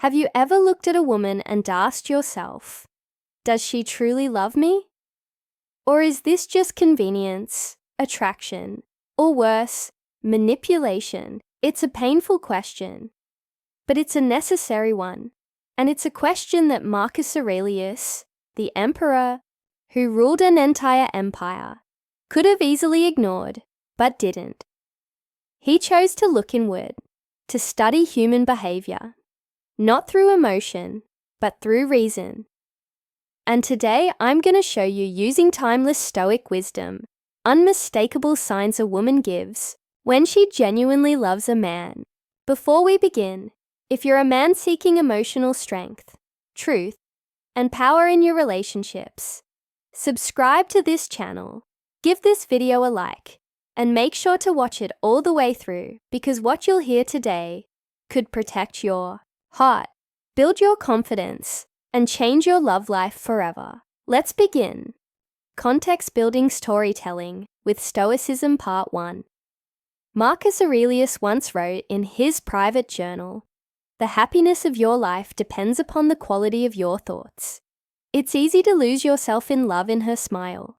Have you ever looked at a woman and asked yourself, does she truly love me? Or is this just convenience, attraction, or worse, manipulation? It's a painful question, but it's a necessary one, and it's a question that Marcus Aurelius, the emperor who ruled an entire empire, could have easily ignored, but didn't. He chose to look inward, to study human behavior, not through emotion, but through reason. And today I'm going to show you, using timeless Stoic wisdom, unmistakable signs a woman gives when she genuinely loves a man. Before we begin, if you're a man seeking emotional strength, truth, and power in your relationships, subscribe to this channel, give this video a like, and make sure to watch it all the way through, because what you'll hear today could protect your heart, build your confidence, and change your love life forever. Let's begin. Context-building storytelling with Stoicism Part 1. Marcus Aurelius once wrote in his private journal, "The happiness of your life depends upon the quality of your thoughts." It's easy to lose yourself in love in her smile,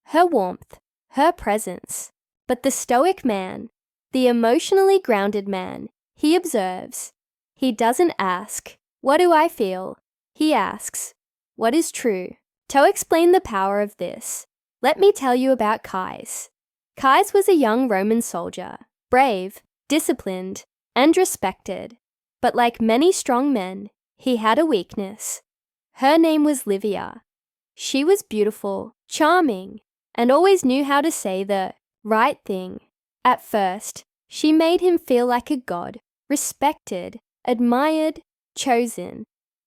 her warmth, her presence. But the Stoic man, the emotionally grounded man, he observes. He doesn't ask, "What do I feel?" He asks, "What is true?" To explain the power of this, let me tell you about Caius. Caius was a young Roman soldier, brave, disciplined, and respected. But like many strong men, he had a weakness. Her name was Livia. She was beautiful, charming, and always knew how to say the right thing. At first, she made him feel like a god, respected, admired, chosen.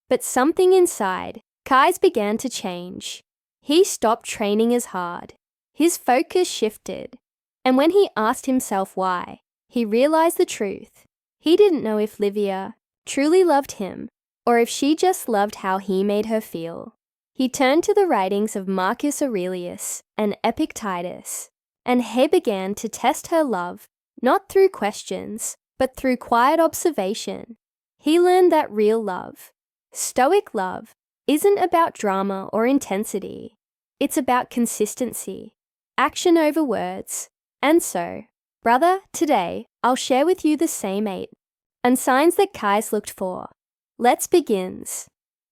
But something inside Caius began to change. He stopped training as hard. His focus shifted. And when he asked himself why, he realized the truth. He didn't know if Livia truly loved him, or if she just loved how he made her feel. He turned to the writings of Marcus Aurelius and Epictetus, and he began to test her love, not through questions, but through quiet observation. He learned that real love, Stoic love, isn't about drama or intensity. It's about consistency, action over words. And so, brother, today I'll share with you the same 8 and signs that Caius looked for. Let's begin.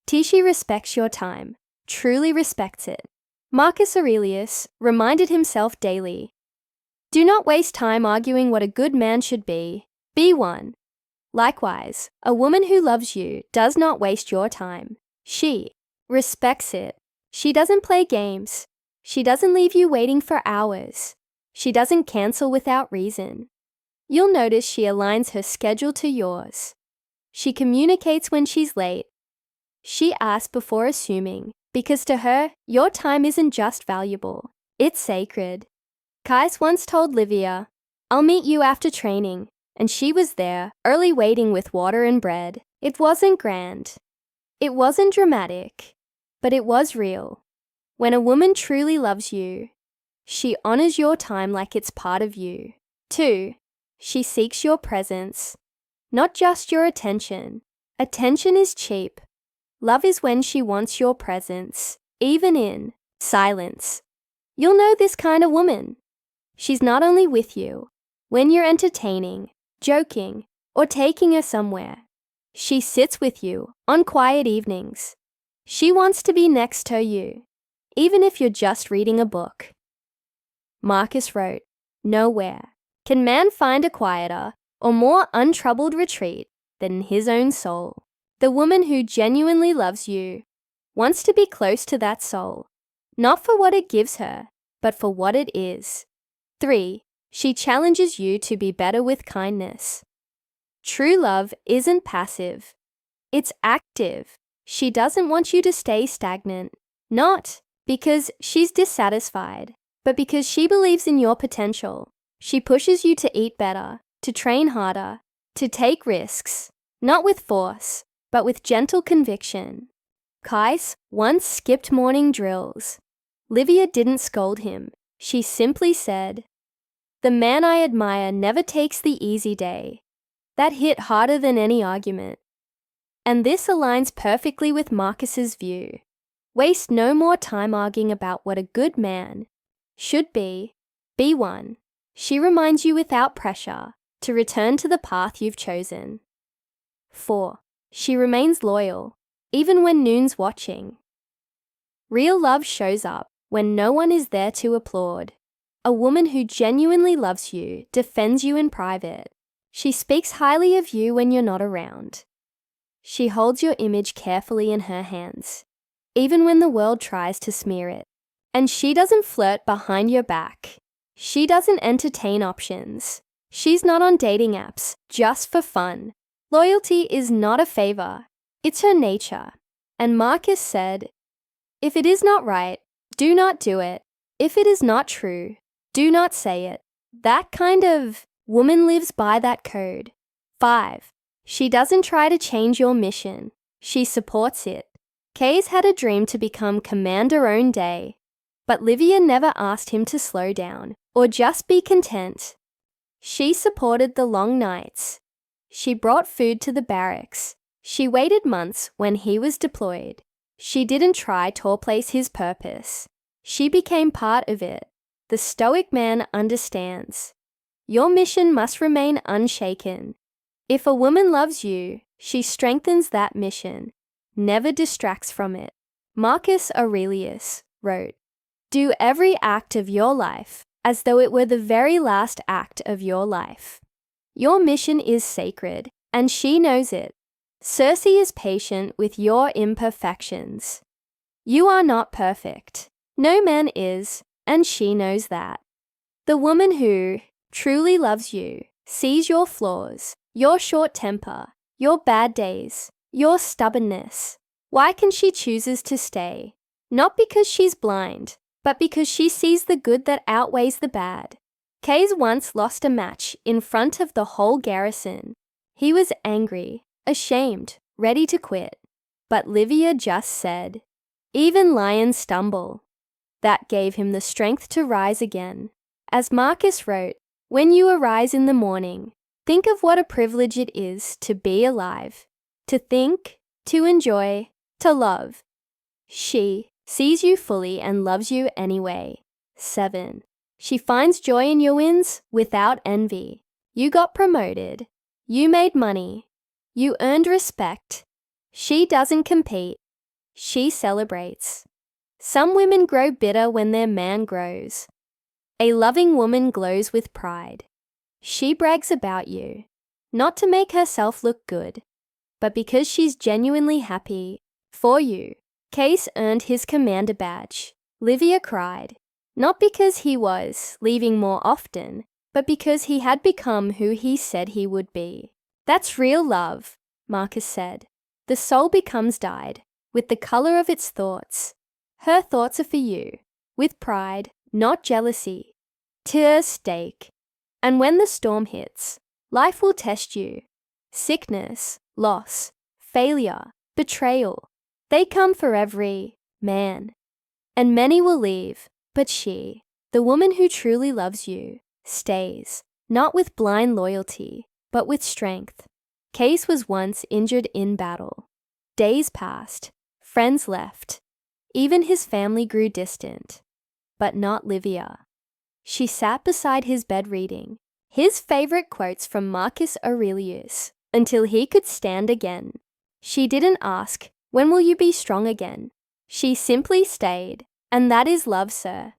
She respects your time, truly respects it. Marcus Aurelius reminded himself daily, do not waste time arguing what a good man should be one. Likewise, a woman who loves you does not waste your time. She respects it. She doesn't play games. She doesn't leave you waiting for hours. She doesn't cancel without reason. You'll notice she aligns her schedule to yours. She communicates when she's late. She asks before assuming, because to her, your time isn't just valuable, it's sacred. Caius once told Livia, "I'll meet you after training," and she was there, early waiting with water and bread. It wasn't grand. It wasn't dramatic, but it was real. When a woman truly loves you, she honors your time like it's part of you. 2, she seeks your presence, not just your attention. Attention is cheap. Love is when she wants your presence, even in silence. You'll know this kind of woman. She's not only with you when you're entertaining, joking, or taking her somewhere. She sits with you on quiet evenings. She wants to be next to you, even if you're just reading a book. Marcus wrote, "Nowhere can man find a quieter or more untroubled retreat than his own soul." The woman who genuinely loves you wants to be close to that soul, not for what it gives her, but for what it is. 3, she challenges you to be better with kindness. True love isn't passive. It's active. She doesn't want you to stay stagnant, not because she's dissatisfied, but because she believes in your potential. She pushes you to eat better, to train harder, to take risks, not with force, but with gentle conviction. Caius once skipped morning drills. Livia didn't scold him. She simply said, "The man I admire never takes the easy day." That hit harder than any argument. And this aligns perfectly with Marcus's view. Waste no more time arguing about what a good man should be. Be one. She reminds you without pressure to return to the path you've chosen. 4. She remains loyal, even when noon's watching. Real love shows up when no one is there to applaud. A woman who genuinely loves you defends you in private. She speaks highly of you when you're not around. She holds your image carefully in her hands, even when the world tries to smear it. And she doesn't flirt behind your back. She doesn't entertain options. She's not on dating apps just for fun. Loyalty is not a favor. It's her nature. And Marcus said, if it is not right, do not do it. If it is not true, do not say it. That kind of woman lives by that code. 5. She doesn't try to change your mission. She supports it. Kay's had a dream to become Commander Own Day, but Livia never asked him to slow down or just be content. She supported the long nights. She brought food to the barracks. She waited months when he was deployed. She didn't try to replace his purpose. She became part of it. The Stoic man understands. Your mission must remain unshaken. If a woman loves you, she strengthens that mission, never distracts from it. Marcus Aurelius wrote, do every act of your life as though it were the very last act of your life. Your mission is sacred, and she knows it. Circe is patient with your imperfections. You are not perfect. No man is, and she knows that. The woman who truly loves you sees your flaws, your short temper, your bad days, your stubbornness. Why can she chooses to stay? Not because she's blind, but because she sees the good that outweighs the bad. Kays once lost a match in front of the whole garrison. He was angry, ashamed, ready to quit. But Livia just said, even lions stumble. That gave him the strength to rise again. As Marcus wrote, when you arise in the morning, think of what a privilege it is to be alive, to think, to enjoy, to love. She sees you fully and loves you anyway. 7. She finds joy in your wins without envy. You got promoted. You made money. You earned respect. She doesn't compete. She celebrates. Some women grow bitter when their man grows. A loving woman glows with pride. She brags about you, not to make herself look good, but because she's genuinely happy for you. Case earned his commander badge. Livia cried, not because he was leaving more often, but because he had become who he said he would be. That's real love, Marcus said. The soul becomes dyed with the color of its thoughts. Her thoughts are for you, with pride, not jealousy. Tear stake. And when the storm hits, life will test you. Sickness, loss, failure, betrayal. They come for every man. And many will leave, but she, the woman who truly loves you, stays, not with blind loyalty, but with strength. Case was once injured in battle. Days passed, friends left. Even his family grew distant. But not Livia. She sat beside his bed reading his favorite quotes from Marcus Aurelius until he could stand again. She didn't ask, when will you be strong again? She simply stayed, and that is love, sir.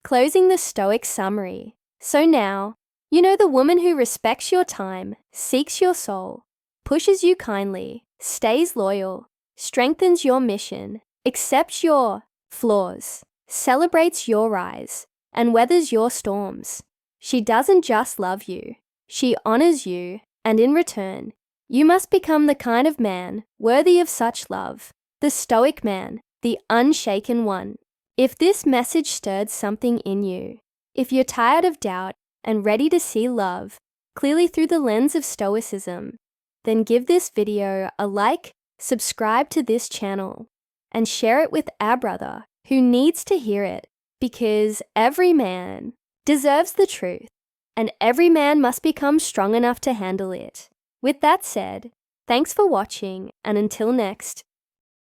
Closing the Stoic summary. So now, you know the woman who respects your time, seeks your soul, pushes you kindly, stays loyal, strengthens your mission, accepts your flaws, celebrates your rise, and weathers your storms. She doesn't just love you, she honors you, and in return, you must become the kind of man worthy of such love, the Stoic man, the unshaken one. If this message stirred something in you, if you're tired of doubt and ready to see love clearly through the lens of Stoicism, then give this video a like, subscribe to this channel, and share it with our brother who needs to hear it, because every man deserves the truth, and every man must become strong enough to handle it. With that said, Thanks for watching, and until next,